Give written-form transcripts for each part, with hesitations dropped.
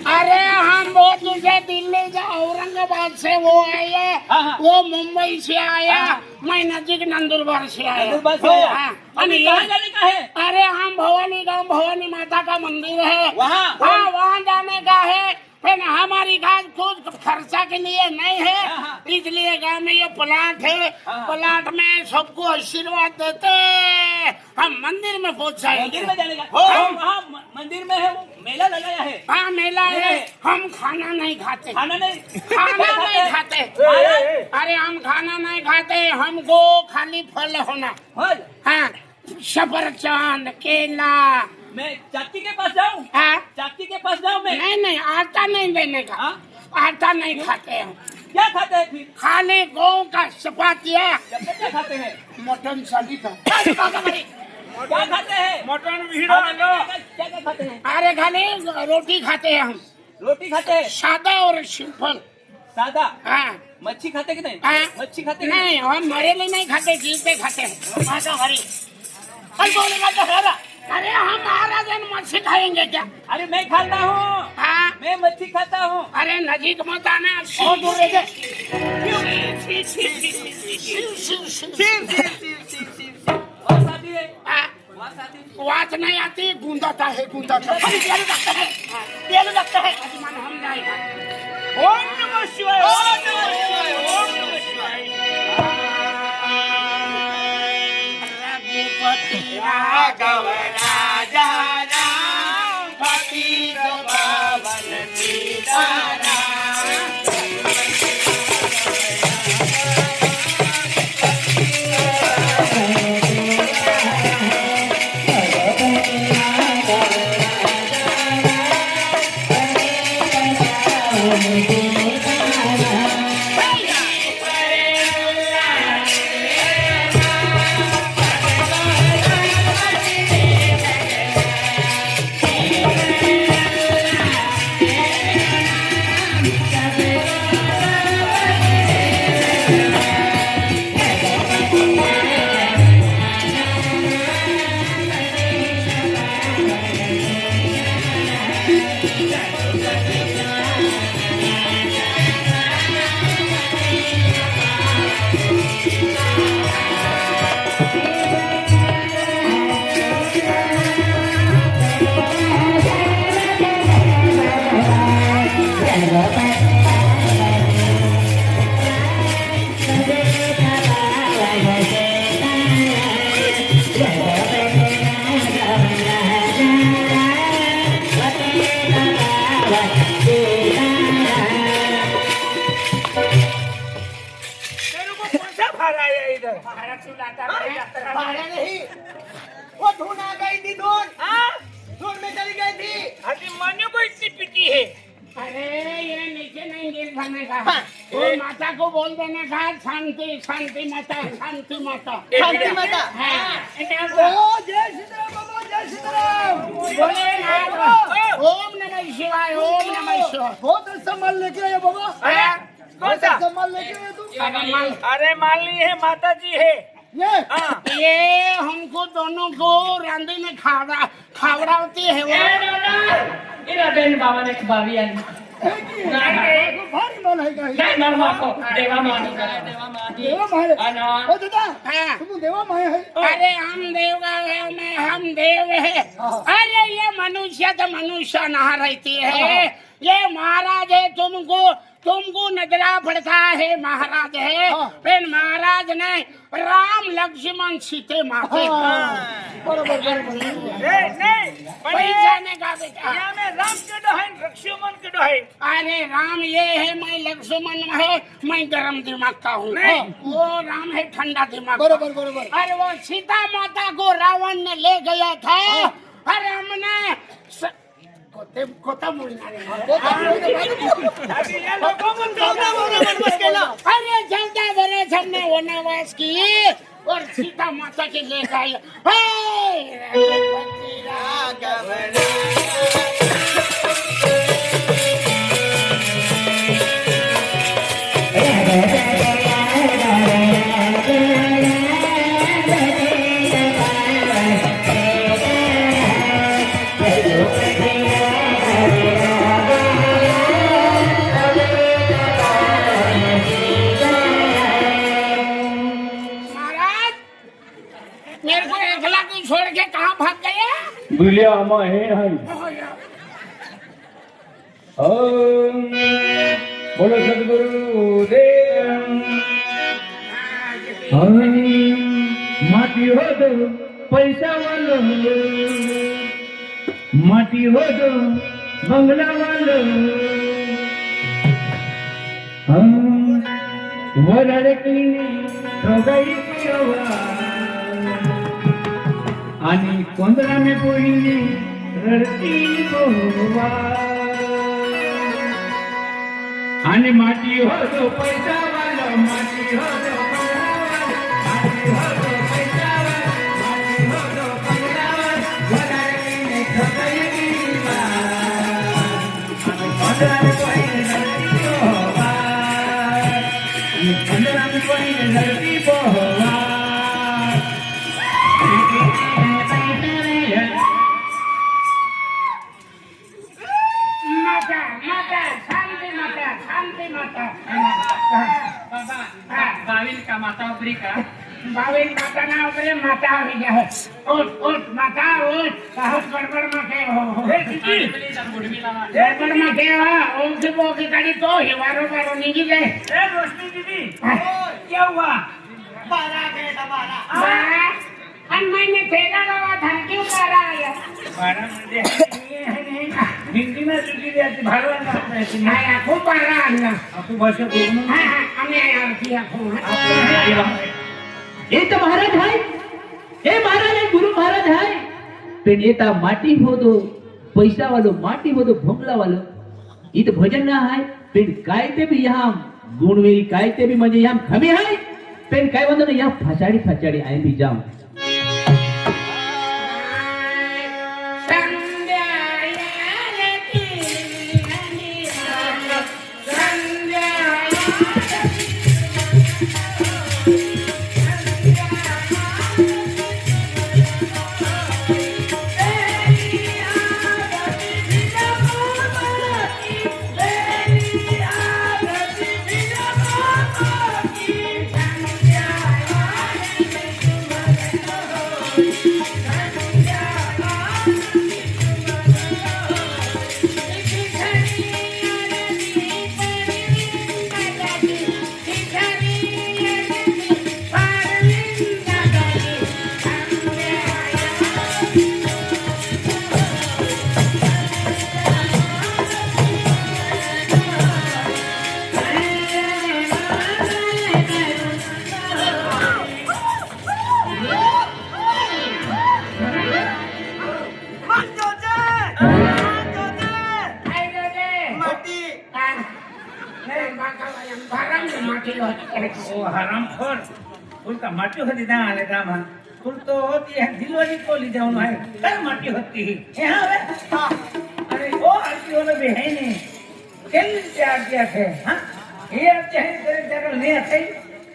अरे हम वो तुझे दिल्ली से औरंगाबाद से वो आए, वो मुंबई से आया, मैं नजीक नंदुरबार से आया। अभी कहाँ जाने का है? अरे हम भवानी गांव, भवानी माता का मंदिर है वहाँ वहाँ जाने का है। फिर हमारी गांव खुद खर्चा के लिए नहीं है, इसलिए गांव में ये प्लाट है। प्लाट में सबको आशीर्वाद देते हम मंदिर में पहुँच जाएंगे। मंदिर में जाने का? वहाँ मंदिर में है वो मेला लगाया है। हाँ मेला है। हम खाना नहीं खाते। खाना नहीं खाते। अरे हम खाना नहीं खाते, हमको खाली फल होना। फल? हाँ, सफरचंद, केला। मैं चाची के पास जाऊँ? हाँ? चाची के पास जाऊँ मैं? नहीं आटा नहीं देने का। आटा नहीं खाते हम। क्या खाते हैं फिर? खाली गेहूं का चपातिया। क्या खाते हैं? मटन सभी का। क्या खाते हैं? मटन क्या खाते हैं? अरे खाली रोटी खाते हैं हम। रोटी खाते हैं? सादा और सिंपल। सादा? हाँ। मच्छी खाते कि नहीं? मच्छी खाते नहीं, हम मरेली नहीं खाते, जीते खाते हैं। माता हरी। अरे हम महाराज मच्छी खाएंगे क्या? अरे मैं खाता हूँ। हाँ? मैं मच्छी खाता हूँ। अरे नजीक मत आना, और दूर रह जाए। और शादी है? वाच नहीं आती, गूंदाता है। लगता है। आसमान हम जाएगा। ओम नमः शिवाय, ओम नमः शिवाय, ओम नमः शिवाय। रघुपति राघव राजा राम, पतित पावन सीताराम। नहीं, वो धुन आ गई थी। धुन में चली गई थी। अरे मनु को इतनी पीटी है। अरे ये नीचे नहीं गिर जाने का। वो माता को बोल देने का, शांति शांति माता, शांति माता, शांति माता। ओ जय सीताराम बाबा, जय सीताराम। बोले ना, ओम नमः शिवाय, ओम नमः शिवाय। बहुत अच्छा माल लेके आए बाबा। कौन सा? अच्छा माल लेके आए तुम। अरे मान ली है, माता जी है। ये हमको दोनों को रांधी में खावड़ाती है वो। इरा बेन बाबा ने बावी आई भारी माल है का? नहीं मरमा को देवा मानी देवा माए। अना ओ दादा, हाँ। तुम देवा माए है? अरे हम देव है, मैं हम देव है। अरे ये मनुष्य तो मनुष्य नहा रहती है। ये महाराज है, तुमको नजरा पड़ता है महाराज है। फिर महाराज ने राम लक्ष्मण सीते माते। बराबर नहीं जाने का बेटा, यहाँ में राम के डोहाइन, लक्ष्मण के डोहाइन। अरे राम ये है, मैं लक्ष्मण है, मैं गरम दिमाग का हूँ। वो राम है ठंडा दिमाग। बराबर। अरे वो सीता माता को रावण ने ले गया था। अरे हमने अरे 14 वर्ष हमने वनवास किए और सीता माता के ले गए। तुल्या आम्हा हे नाही बोलो सद्गुरु देव माटी होत पैशावाल माटी होत बंगलावाल वर अडकली सगळी आणि कोंदराने पोळी रडती गोवा आणि माटी होतो पैशावाला माटी होतो माटी होतो पैशावाला माटी होतो पैशावाला वडाळीने सगळी गिरीवा आणि कोंदराने पोळी रडती गोवा आणि कोंदराने पोळी रडती गोवा माता माता शांती माता शांती माता बावील का माता उपरी का बावील माता ना उपरे माता આવી જાય ઉઠ ઉઠ માતા ઉઠ बहुत गड़बड़ में के हो ए दीदी गड़बड़ में के हो ओके बोके गाड़ी तो हिवारो बारो निगी जाए ए रोशनी दीदी क्या हुआ बारा बेटा बारा आणि मैंने तेरा गावा धन क्यों करा आया बारा म्हणजे हे आहे नाही हिंदी में चुकी जाती भारवान बात नाही आया खूप बारा आणला आपली भाषा बोलणं हा हा आम्ही आया किया खूप ये तो महाराज है हे महाराज है गुरु महाराज है पण येता माटी होतो पैसा वालो माटी होतो भोंगला वालो इत भजन ना है पण काय ते भी यहाँ गुणवेरी काय ते भी म्हणजे यहाँ खमी है पण काय म्हणतो ना यहाँ फसाडी फसाडी आहे भी जाऊन ओ हरामखोर उलका माटी होती ना आले का मान तुल तो होती है दिलवाली कोली जाऊन आहे काय माटी होती हे हा अरे ओ आरती वाला भी है नहीं केली ते आरती आहे हां हे आरती आहे तर त्याला नाही आहे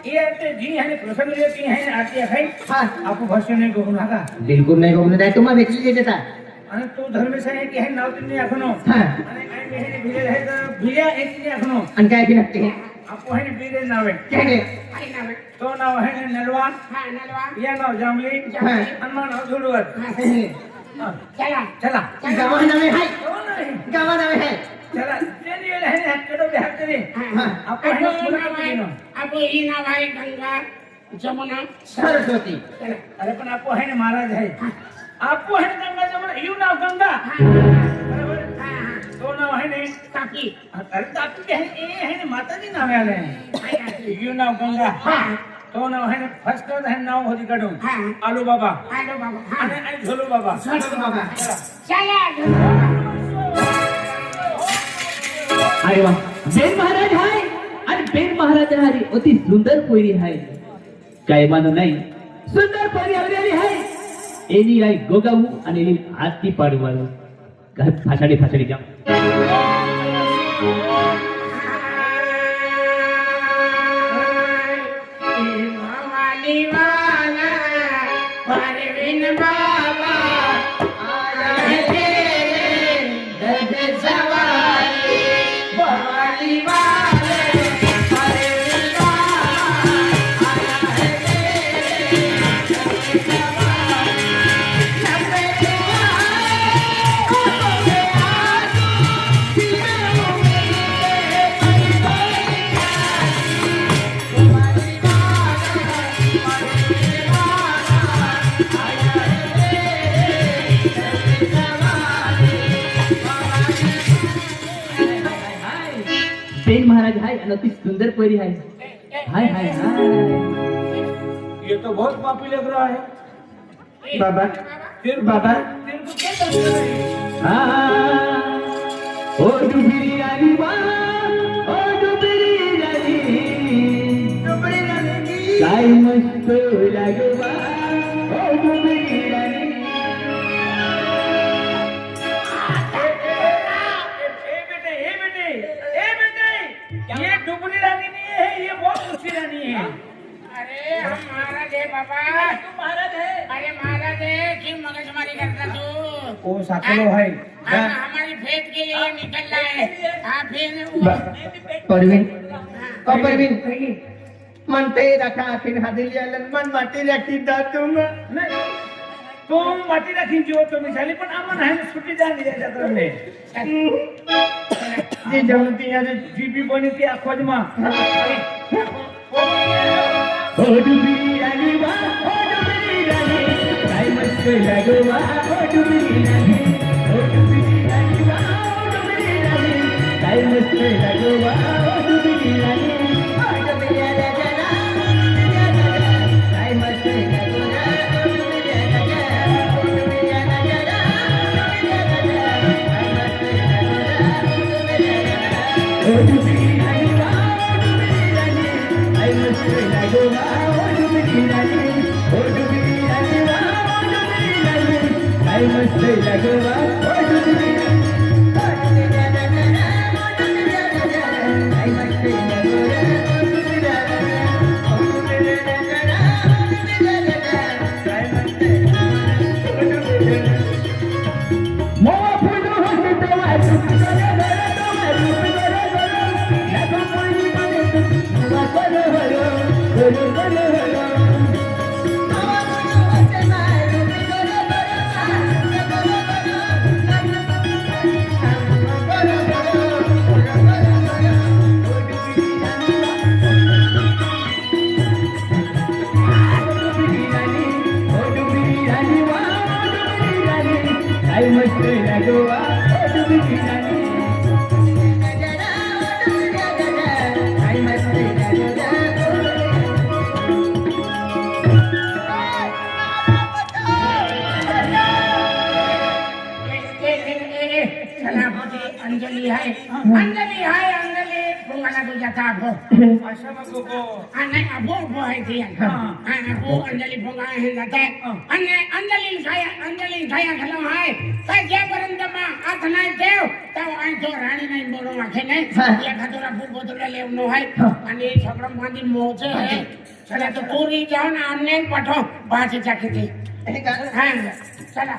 ये आरती जी है प्रसंग लेती है आरती आहे हां आपको भाषण नहीं कहूं ना बिलकुल नाही बघून नाही तुम्हाला भेटली देता आणि तो धर्मेश आहे की है नाव तुम्ही एखनो हां आणि काय मेहने भिले आहे तर भिल्या एक एखनो आणि काय बी लागते आपको है बीरे नाव है काय रे काय नाव आहे? तो नाव है नलवा हा नलवा या नाव जांभली हां हनुमान नाव धुडवर चला चला गावा नवे है हो नाही गावा नवे है चला जेनी वेळ आहे ना कडो बिहार करे हा. आपण आपो हे ही नाव आहे आपो ही नाव आहे गंगा जमुना सरस्वती चला अरे पण आपो है ना महाराज है आपो है ना गंगा जमुना यू नाव गंगा बरोबर हा हा तो नाव है ने काकी अरे तापी के है ए है ने माताजी नाव आले आहे यू नाव गंगा हा तो नाव है ने फर्स्ट है नाव होती कडो हा आलू बाबा आलो बाबा हा आणि झोलू बाबा चलो बाबा चला अरे वा बेन महाराज आहे आणि बेन महाराज हरी अति सुंदर पोरी आहे काय मानो नाही सुंदर पोरी आवलेली आहे एनी राय गोगाऊ आणि एनी आरती पाडवालो घर फासाडी फासाडी जाम भवानी वाला परवीन बाबा आया है तेरे दर्द सवारी भवानी वाले परवीन बाबा आया है तेरे दर्द सवारी नब्बे दुआएं पेन महाराज है और अति सुंदर परी है हाय हाय हाय ये तो बहुत पापी लग रहा है बाबा बाबा तेरे को क्या लग रहा है ओ डुबरी रानी बा ओ डुबरी रानी काय मस्त लागो बा ओ डुबरी रानी ये डुबरी रानी नहीं है ये बहुत ऊंची रानी है अरे हम महाराज है बाबा तू महाराज है अरे महाराज है क्यों मगजमारी करता तू वो साकलो है हमारी फेट के लिए निकल रहा है हाँ फिर परवीन परवीन म्हणते राखा आखिर हादिली आलं मन माटी राखी दातुम नहीं तुम माटी रखी जो तुम्ही झाली पण आम्हाला आहे ना सुट्टी जाणी द्यायच्या तरले जी जमती याने जीबी बनी ती खोजमा ओ डुबरी रानी बा ओ डुबरी रानी काय मस्त लागो बा ओ डुबरी रानी ओ डुबरी रानी बा ओ डुबरी रानी काय मस्त लागो बा ओ डुबरी रानी ओ डुबरी रानी काय मस्त लागो बा ओ डुबरी रानी ओ डुबरी रानी ओ डुबरी रानी बा ओ डुबरी रानी काय मस्त लागो बा ओ डुबरी रानी ओ डुबरी रानी बा ओ डुबरी रानी काय मस्त लागो बा ओ डुबरी रानी अंजली है अंजली पुंगाला तुझ्या ताबो अशा मग गो आणि अबो अबो है ती आणि अबो अंजली पुंगा हे जाते आणि अंजली खाया घालो है काय ज्यापर्यंत मा हात नाही देव तेव्हा आई तो राणी नाही बोलू वाखे नाही या खातोरा फूल बोतल लेवनो है आणि सगळं मांदी मोच है चला तो पूरी जाऊन ऑनलाईन पाठव भाजीच्या किती हा चला